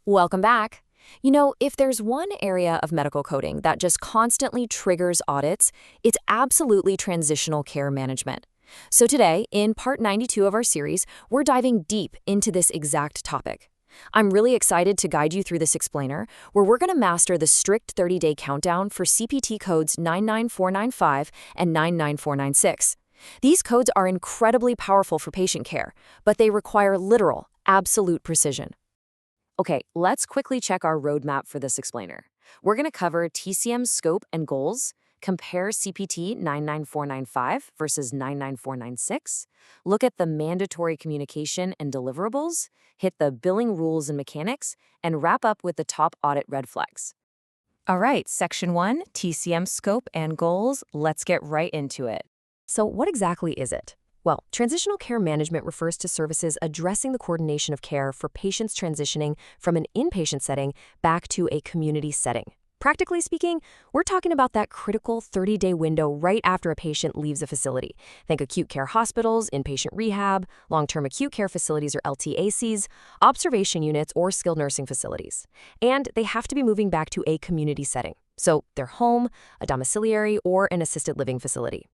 Welcome back. If there's one area of medical coding that just constantly triggers audits, it's absolutely transitional care management. So today, in part 92 of our series, we're diving deep into this exact topic. I'm really excited to guide you through this explainer, where we're going to master the strict 30-day countdown for CPT codes 99495 and 99496. These codes are incredibly powerful for patient care, but they require literal, absolute precision. Okay, let's quickly check our roadmap for this explainer. We're going to cover TCM scope and goals, compare CPT 99495 versus 99496, look at the mandatory communication and deliverables, hit the billing rules and mechanics, and wrap up with the top audit red flags. All right, Section 1, TCM scope and goals. Let's get right into it. So what exactly is it? Well, transitional care management refers to services addressing the coordination of care for patients transitioning from an inpatient setting back to a community setting. Practically speaking, we're talking about that critical 30-day window right after a patient leaves a facility. Think acute care hospitals, inpatient rehab, long-term acute care facilities or LTACs, observation units, or skilled nursing facilities. And they have to be moving back to a community setting. So their home, a domiciliary, or an assisted living facility.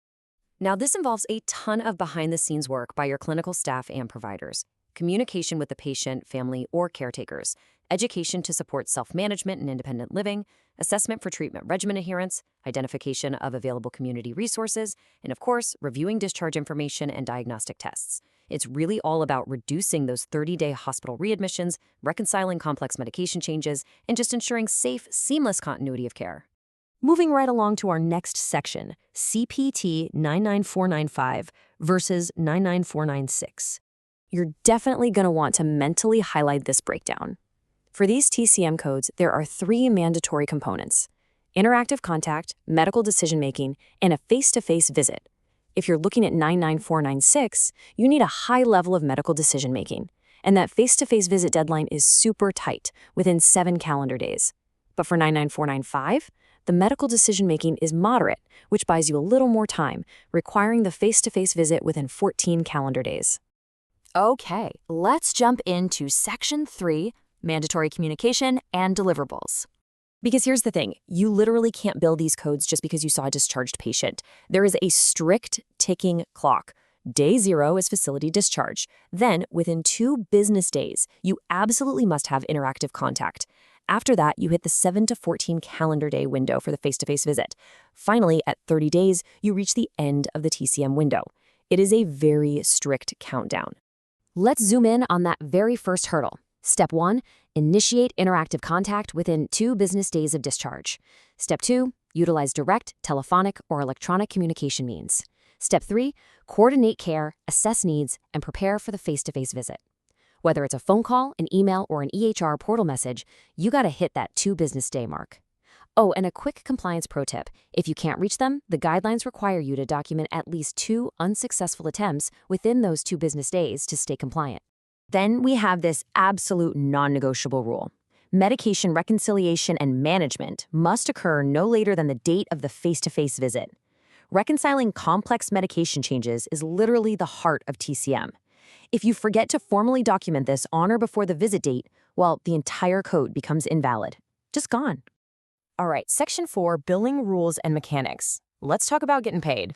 Now, this involves a ton of behind-the-scenes work by your clinical staff and providers, communication with the patient, family, or caretakers, education to support self-management and independent living, assessment for treatment regimen adherence, identification of available community resources, and of course, reviewing discharge information and diagnostic tests. It's really all about reducing those 30-day hospital readmissions, reconciling complex medication changes, and just ensuring safe, seamless continuity of care. Moving right along to our next section, CPT 99495 versus 99496. You're definitely going to want to mentally highlight this breakdown. For these TCM codes, there are three mandatory components: interactive contact, medical decision-making, and a face-to-face visit. If you're looking at 99496, you need a high level of medical decision-making, and that face-to-face visit deadline is super tight, within 7 calendar days. But for 99495, the medical decision-making is moderate, which buys you a little more time, requiring the face-to-face visit within 14 calendar days. Okay, let's jump into Section 3, mandatory communication and deliverables. Because here's the thing, you literally can't bill these codes just because you saw a discharged patient. There is a strict ticking clock. Day 0 is facility discharge. Then, within 2 business days, you absolutely must have interactive contact. After that, you hit the 7 to 14 calendar day window for the face-to-face visit. Finally, at 30 days, you reach the end of the TCM window. It is a very strict countdown. Let's zoom in on that very first hurdle. Step 1, initiate interactive contact within 2 business days of discharge. Step 2, utilize direct, telephonic, or electronic communication means. Step 3, coordinate care, assess needs, and prepare for the face-to-face visit. Whether it's a phone call, an email, or an EHR portal message, you gotta hit that 2 business day mark. Oh, and a quick compliance pro tip. If you can't reach them, the guidelines require you to document at least 2 unsuccessful attempts within those 2 business days to stay compliant. Then we have this absolute non-negotiable rule. Medication reconciliation and management must occur no later than the date of the face-to-face visit. Reconciling complex medication changes is literally the heart of TCM. If you forget to formally document this on or before the visit date, well, the entire code becomes invalid. Just gone. All right, Section 4, billing rules and mechanics. Let's talk about getting paid.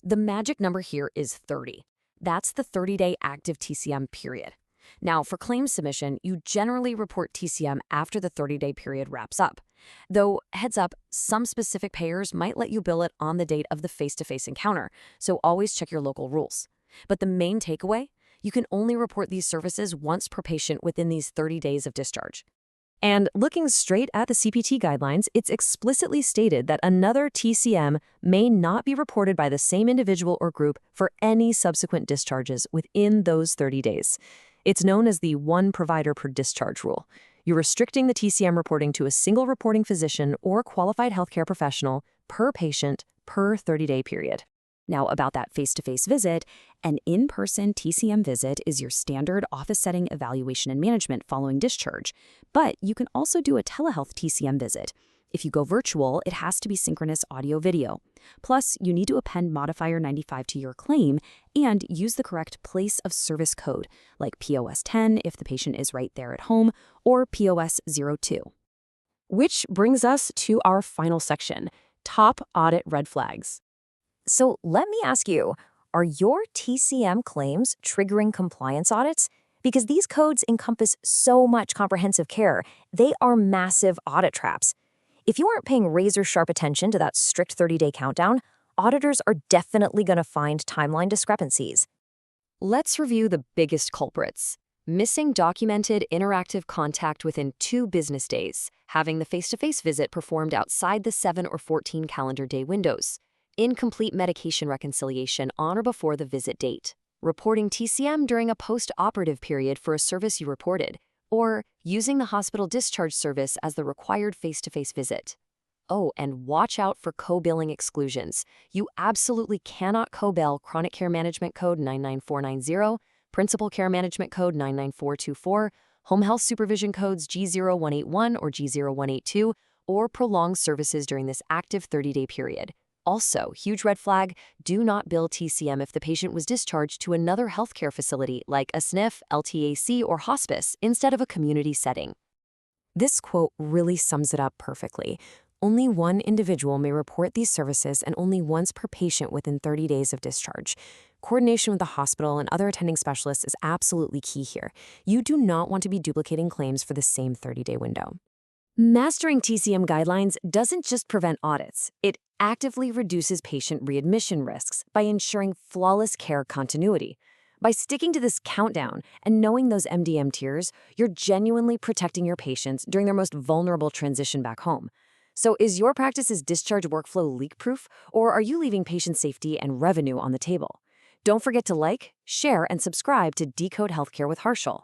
The magic number here is 30. That's the 30-day active TCM period. Now, for claims submission, you generally report TCM after the 30-day period wraps up. Though, heads up, some specific payers might let you bill it on the date of the face-to-face encounter, so always check your local rules. But the main takeaway? You can only report these services once per patient within these 30 days of discharge. And looking straight at the CPT guidelines, it's explicitly stated that another TCM may not be reported by the same individual or group for any subsequent discharges within those 30 days. It's known as the one provider per discharge rule. You're restricting the TCM reporting to a single reporting physician or qualified healthcare professional per patient per 30-day period. Now, about that face-to-face visit, an in-person TCM visit is your standard office setting evaluation and management following discharge, but you can also do a telehealth TCM visit. If you go virtual, it has to be synchronous audio-video. Plus, you need to append modifier 95 to your claim and use the correct place of service code, like POS 10 if the patient is right there at home, or POS 02. Which brings us to our final section, top audit red flags. So let me ask you, are your TCM claims triggering compliance audits? Because these codes encompass so much comprehensive care, they are massive audit traps. If you aren't paying razor-sharp attention to that strict 30-day countdown, auditors are definitely going to find timeline discrepancies. Let's review the biggest culprits. Missing documented interactive contact within 2 business days, having the face-to-face visit performed outside the 7 or 14 calendar day windows, incomplete medication reconciliation on or before the visit date, reporting TCM during a post-operative period for a service you reported, or using the hospital discharge service as the required face-to-face visit. Oh, and watch out for co-billing exclusions. You absolutely cannot co-bill Chronic Care Management Code 99490, Principal Care Management Code 99424, Home Health Supervision Codes G0181 or G0182, or prolonged services during this active 30-day period. Also, huge red flag, do not bill TCM if the patient was discharged to another healthcare facility like a SNF, LTAC, or hospice instead of a community setting. This quote really sums it up perfectly. Only one individual may report these services and only once per patient within 30 days of discharge. Coordination with the hospital and other attending specialists is absolutely key here. You do not want to be duplicating claims for the same 30-day window. Mastering TCM guidelines doesn't just prevent audits, it actively reduces patient readmission risks by ensuring flawless care continuity. By sticking to this countdown and knowing those MDM tiers, you're genuinely protecting your patients during their most vulnerable transition back home. So is your practice's discharge workflow leak-proof, or are you leaving patient safety and revenue on the table? Don't forget to like, share, and subscribe to Decode Healthcare with Harshal.